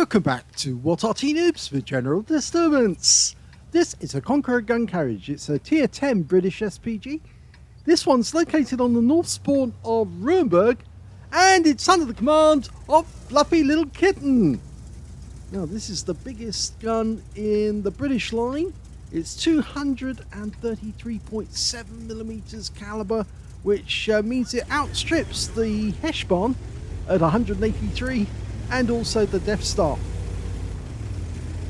Welcome back to What Arty Noobs with General Disturbance. This is a Conqueror Gun Carriage. It's a tier 10 British SPG. This one's located on the north spawn of Ruinberg, and it's under the command of Fluffylilkitten. Now this is the biggest gun in the British line. It's 233.7mm caliber, which means it outstrips the Heshbon at 183 and also the Death Star.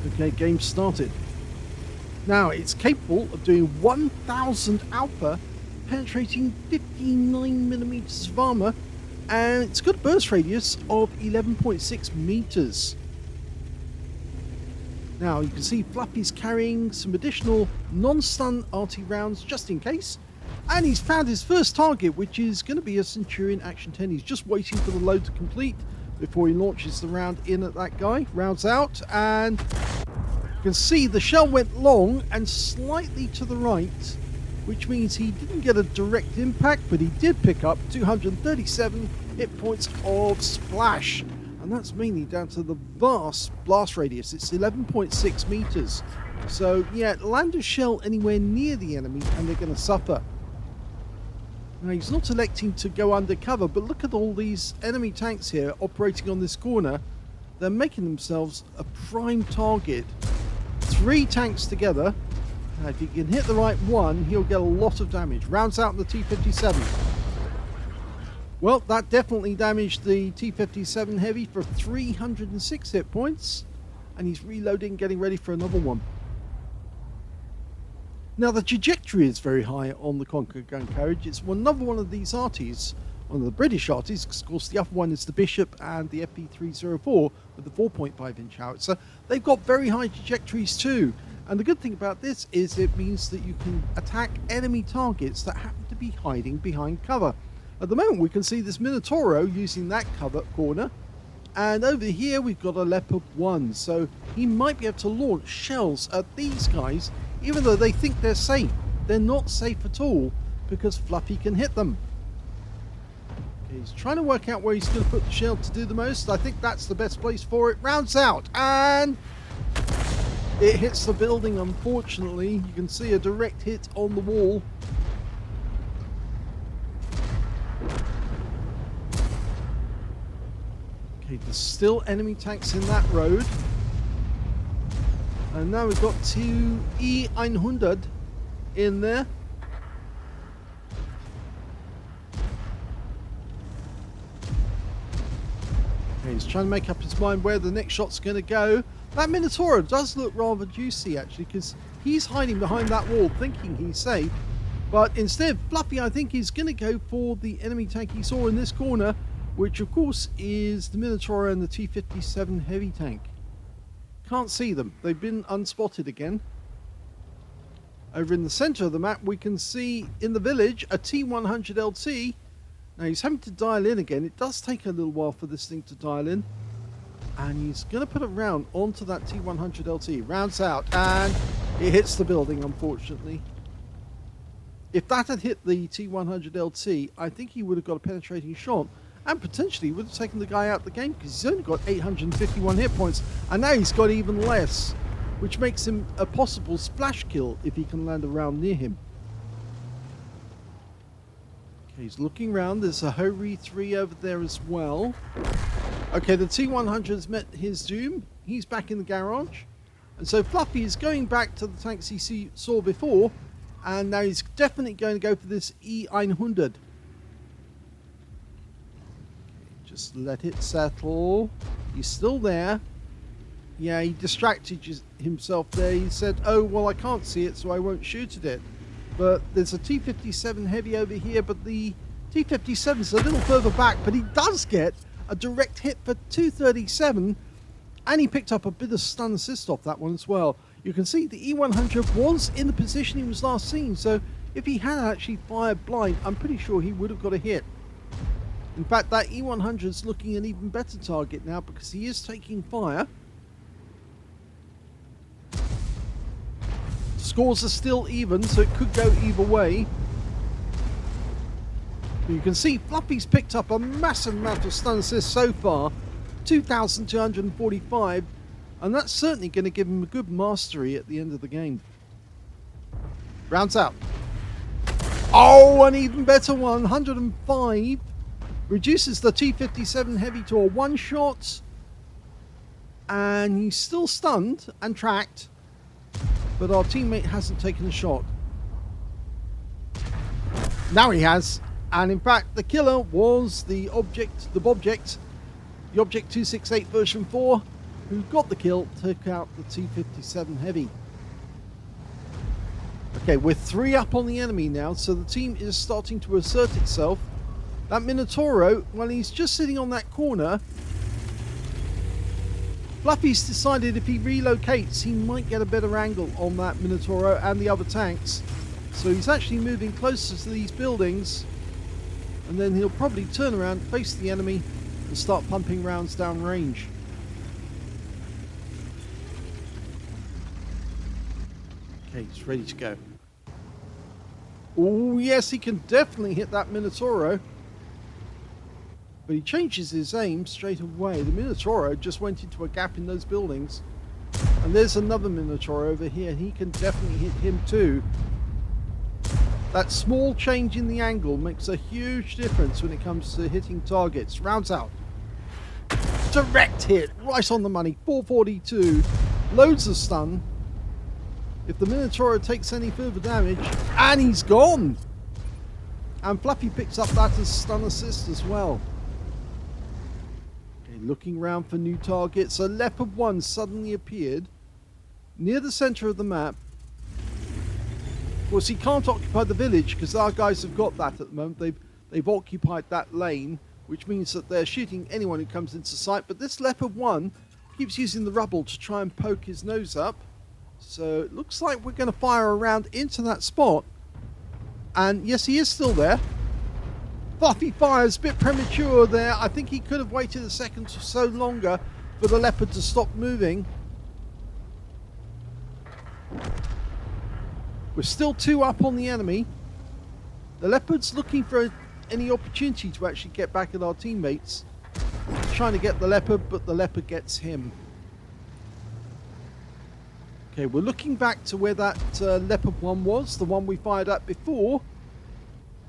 Okay, game started. Now it's capable of doing 1000 alpha, penetrating 59mm of armor, and it's got a burst radius of 11.6 meters. Now you can see Fluffy's carrying some additional non-stun Arty rounds just in case, and he's found his first target, which is going to be a Centurion Action 10. He's just waiting for the load to complete before he launches the round in at that guy. Rounds out, and you can see the shell went long and slightly to the right, which means he didn't get a direct impact, but he did pick up 237 hit points of splash, and that's mainly down to the vast blast radius. It's 11.6 meters. So yeah, land a shell anywhere near the enemy and they're going to suffer. Now he's not electing to go undercover, but look at all these enemy tanks here operating on this corner. They're making themselves a prime target. 3 tanks together. Now if he can hit the right one, he'll get a lot of damage. Rounds out the T-57. Well, that definitely damaged the T-57 Heavy for 306 hit points. And he's reloading, getting ready for another one. Now the trajectory is very high on the Conqueror Gun Carriage. It's another one of these Artys, one of the British Artys, because of course the other one is the Bishop and the FP304 with the 4.5-inch howitzer. They've got very high trajectories too. And the good thing about this is it means that you can attack enemy targets that happen to be hiding behind cover. At the moment we can see this Minotauro using that cover corner. And over here we've got a Leopard 1, so he might be able to launch shells at these guys, even though they think they're safe. They're not safe at all, because Fluffy can hit them. Okay, he's trying to work out where he's going to put the shell to do the most. I think that's the best place for it. Rounds out, and it hits the building, unfortunately. You can see a direct hit on the wall. Okay, there's still enemy tanks in that road. And now we've got 2 E100 in there. Okay, he's trying to make up his mind where the next shot's going to go. That Minotauro does look rather juicy actually, because he's hiding behind that wall thinking he's safe. But instead, Fluffy, I think, is going to go for the enemy tank he saw in this corner, which of course is the Minotauro and the T-57 heavy tank. Can't see them. They've been unspotted again. Over in the center of the map we can see in the village a T100 LT. Now he's having to dial in again. It does take a little while for this thing to dial in. And he's going to put a round onto that T100 LT. Rounds out, and it hits the building, unfortunately. If that had hit the T100 LT, I think he would have got a penetrating shot. And potentially would have taken the guy out of the game, because he's only got 851 hit points. And now he's got even less, which makes him a possible splash kill if he can land a round near him. Okay, he's looking around. There's a Hori 3 over there as well. Okay, the T100's met his doom. He's back in the garage. And so Fluffy is going back to the tanks he saw before. And now he's definitely going to go for this E100. Just let it settle. He's still there. Yeah, he distracted himself there. He said, oh, well, I can't see it, so I won't shoot at it. But there's a T-57 heavy over here, but the T-57's a little further back, but he does get a direct hit for 237, and he picked up a bit of stun assist off that one as well. You can see the E100 was in the position he was last seen, so if he had actually fired blind, I'm pretty sure he would have got a hit. In fact, that E100 is looking an even better target now, because he is taking fire. Scores are still even, so it could go either way. You can see Fluffy's picked up a massive amount of stun assists so far. 2,245, and that's certainly going to give him a good mastery at the end of the game. Rounds out. Oh, an even better one, 105. Reduces the T-57 Heavy to a one-shot. And he's still stunned and tracked, but our teammate hasn't taken a shot. Now he has, and in fact the killer was the Object 268 version 4, who got the kill, took out the T-57 Heavy. Okay, we're 3 up on the enemy now, so the team is starting to assert itself. That Minotauro, well, he's just sitting on that corner. Fluffy's decided if he relocates, he might get a better angle on that Minotauro and the other tanks. So he's actually moving closer to these buildings, and then he'll probably turn around, face the enemy, and start pumping rounds down range. Okay, he's ready to go. Oh yes, he can definitely hit that Minotauro. But he changes his aim straight away. The Minotauro just went into a gap in those buildings. And there's another Minotauro over here. He can definitely hit him too. That small change in the angle makes a huge difference when it comes to hitting targets. Rounds out. Direct hit, right on the money. 442. Loads of stun. If the Minotauro takes any further damage, and he's gone! And Fluffy picks up that as stun assist as well. Okay, looking around for new targets. A Leopard 1 suddenly appeared near the center of the map. Of course, he can't occupy the village because our guys have got that at the moment. They've occupied that lane, which means that they're shooting anyone who comes into sight. But this Leopard 1 keeps using the rubble to try and poke his nose up. So it looks like we're going to fire a round into that spot. And yes, he is still there. Fluffy fires a bit premature there. I think he could have waited a second or so longer for the Leopard to stop moving. We're still 2 up on the enemy. The Leopard's looking for any opportunity to actually get back at our teammates. He's trying to get the Leopard, but the Leopard gets him. Okay, we're looking back to where that Leopard 1 was, the one we fired at before.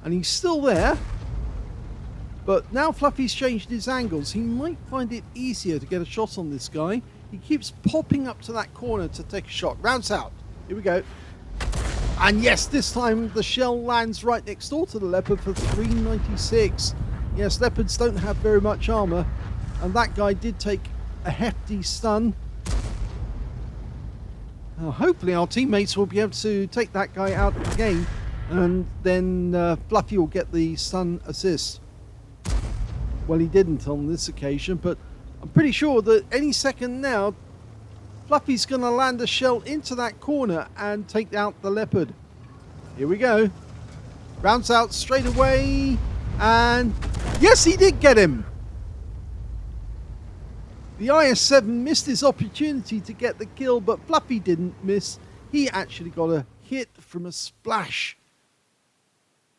And he's still there. But now Fluffy's changed his angles. He might find it easier to get a shot on this guy. He keeps popping up to that corner to take a shot. Rounds out. Here we go. And yes, this time the shell lands right next door to the Leopard for 396. Yes, Leopards don't have very much armor. And that guy did take a hefty stun. Hopefully our teammates will be able to take that guy out of the game, and then Fluffy will get the stun assist. Well, he didn't on this occasion, but I'm pretty sure that any second now Fluffy's going to land a shell into that corner and take out the Leopard. Here we go. Rounds out straight away, and yes, he did get him. The IS-7 missed his opportunity to get the kill, but Fluffy didn't miss. He actually got a hit from a splash.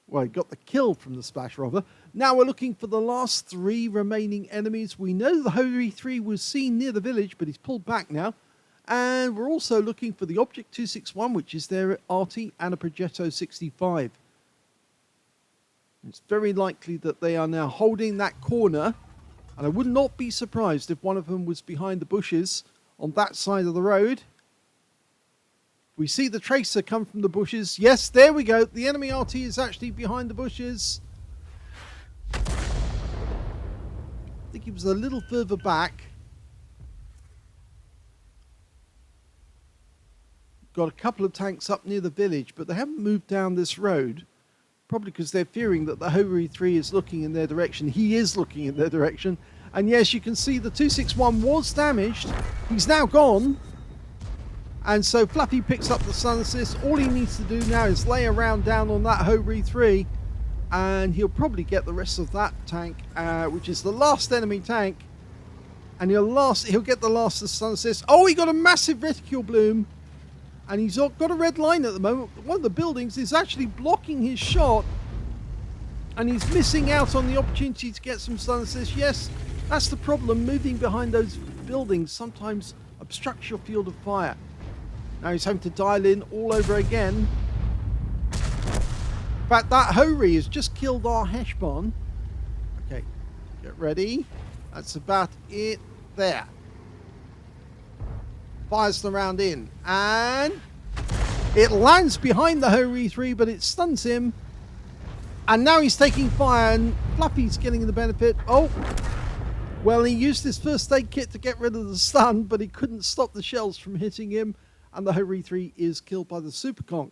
Well, he got the kill from the splash, rather. Now we're looking for the last 3 remaining enemies. We know the Holy 3 was seen near the village, but he's pulled back now. And we're also looking for the Object 261, which is there at Arty, and a Progetto 65. It's very likely that they are now holding that corner. And I would not be surprised if one of them was behind the bushes on that side of the road. We see the tracer come from the bushes. Yes, there we go. The enemy RT is actually behind the bushes. I think he was a little further back. Got a couple of tanks up near the village, but they haven't moved down this road. Probably because they're fearing that the Holy 3 is looking in their direction. He is looking in their direction. And yes, you can see the 261 was damaged. He's now gone. And so Fluffy picks up the stun assist. All he needs to do now is lay a round down on that Holy 3. And he'll probably get the rest of that tank, which is the last enemy tank. And he'll get the last stun assist. Oh, he got a massive reticule bloom. And he's got a red line at the moment. One of the buildings is actually blocking his shot. And he's missing out on the opportunity to get some stun assist. Yes, That's the problem. Moving behind those buildings sometimes obstructs your field of fire. Now he's having to dial in all over again. In fact, that Hori has just killed our Heshbon. Okay, get ready. That's about it there. Fires the round in, and it lands behind the Hori 3, but it stuns him. And now he's taking fire, and Fluffy's getting the benefit. Oh, well, he used his first aid kit to get rid of the stun, but he couldn't stop the shells from hitting him, and the Hori 3 is killed by the Super Conk.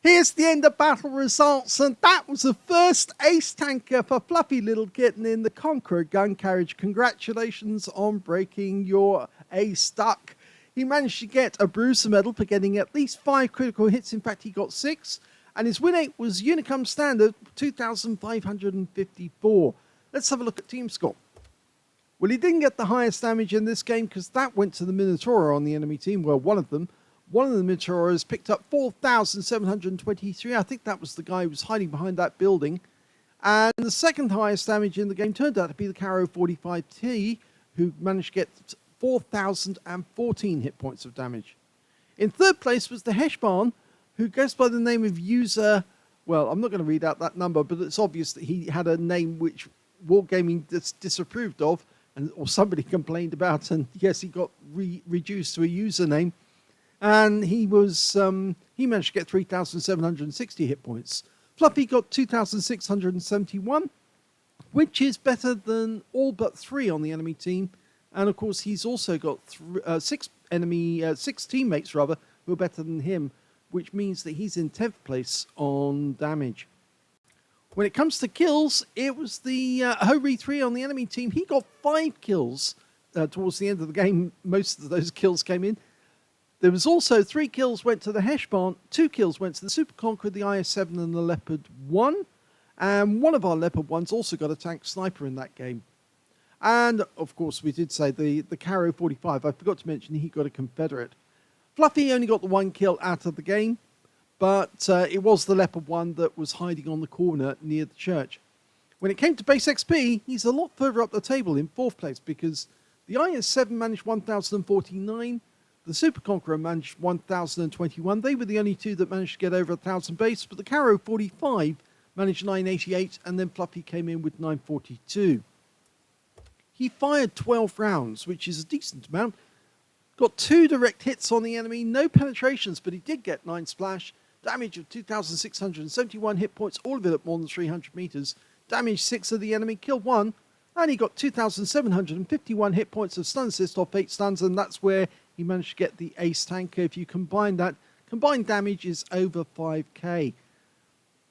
Here's the end of battle results, and that was the first ace tanker for Fluffylilkitten in the Conqueror Gun Carriage. Congratulations on breaking your ace duck. He managed to get a Bruiser medal for getting at least 5 critical hits. In fact, he got 6, and his win rate was Unicum standard 2,554. Let's have a look at team score. Well, he didn't get the highest damage in this game because that went to the Minotaur on the enemy team. Well, one of the Minotaurs picked up 4,723. I think that was the guy who was hiding behind that building. And the second highest damage in the game turned out to be the Caro 45T, who managed to get 4,014 hit points of damage. In third place was the Heshbon, who goes by the name of user... Well, I'm not going to read out that number, but it's obvious that he had a name which Wargaming disapproved of, or somebody complained about, and yes, he got reduced to a username. And he managed to get 3,760 hit points. Fluffy got 2,671, which is better than all but 3 on the enemy team. And of course, he's also got 6 teammates who are better than him, which means that he's in 10th place on damage. When it comes to kills, it was the Hori 3 on the enemy team. He got 5 kills towards the end of the game. Most of those kills came in. There was also 3 kills went to the Heshbon, 2 kills went to the Super Conqueror, the IS-7 and the Leopard 1. And one of our Leopard 1s also got a tank sniper in that game. And, of course, we did say the Caro 45, I forgot to mention he got a Confederate. Fluffy only got the 1 kill out of the game, but it was the Leopard 1 that was hiding on the corner near the church. When it came to base XP, he's a lot further up the table in 4th place because the IS-7 managed 1,049, the Super Conqueror managed 1,021. They were the only 2 that managed to get over 1,000 base, but the Caro 45 managed 988, and then Fluffy came in with 942. He fired 12 rounds, which is a decent amount. Got 2 direct hits on the enemy, no penetrations, but he did get 9 splash. Damage of 2,671 hit points, all of it at more than 300 meters. Damaged 6 of the enemy, killed 1, and he got 2,751 hit points of stun assist off 8 stuns, and that's where he managed to get the ace tanker. If you combine that, combined damage is over 5k.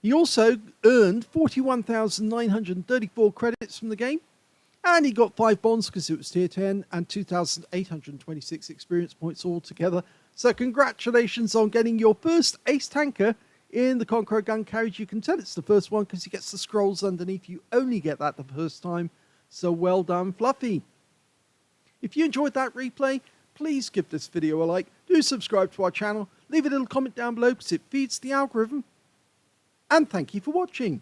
He also earned 41,934 credits from the game, and he got 5 bonds because it was tier 10 and 2,826 experience points altogether. So congratulations on getting your first ace tanker in the Conqueror Gun Carriage. You can tell it's the first one because he gets the scrolls underneath. You only get that the first time. So well done, Fluffy. If you enjoyed that replay, please give this video a like. Do subscribe to our channel. Leave a little comment down below because it feeds the algorithm. And thank you for watching.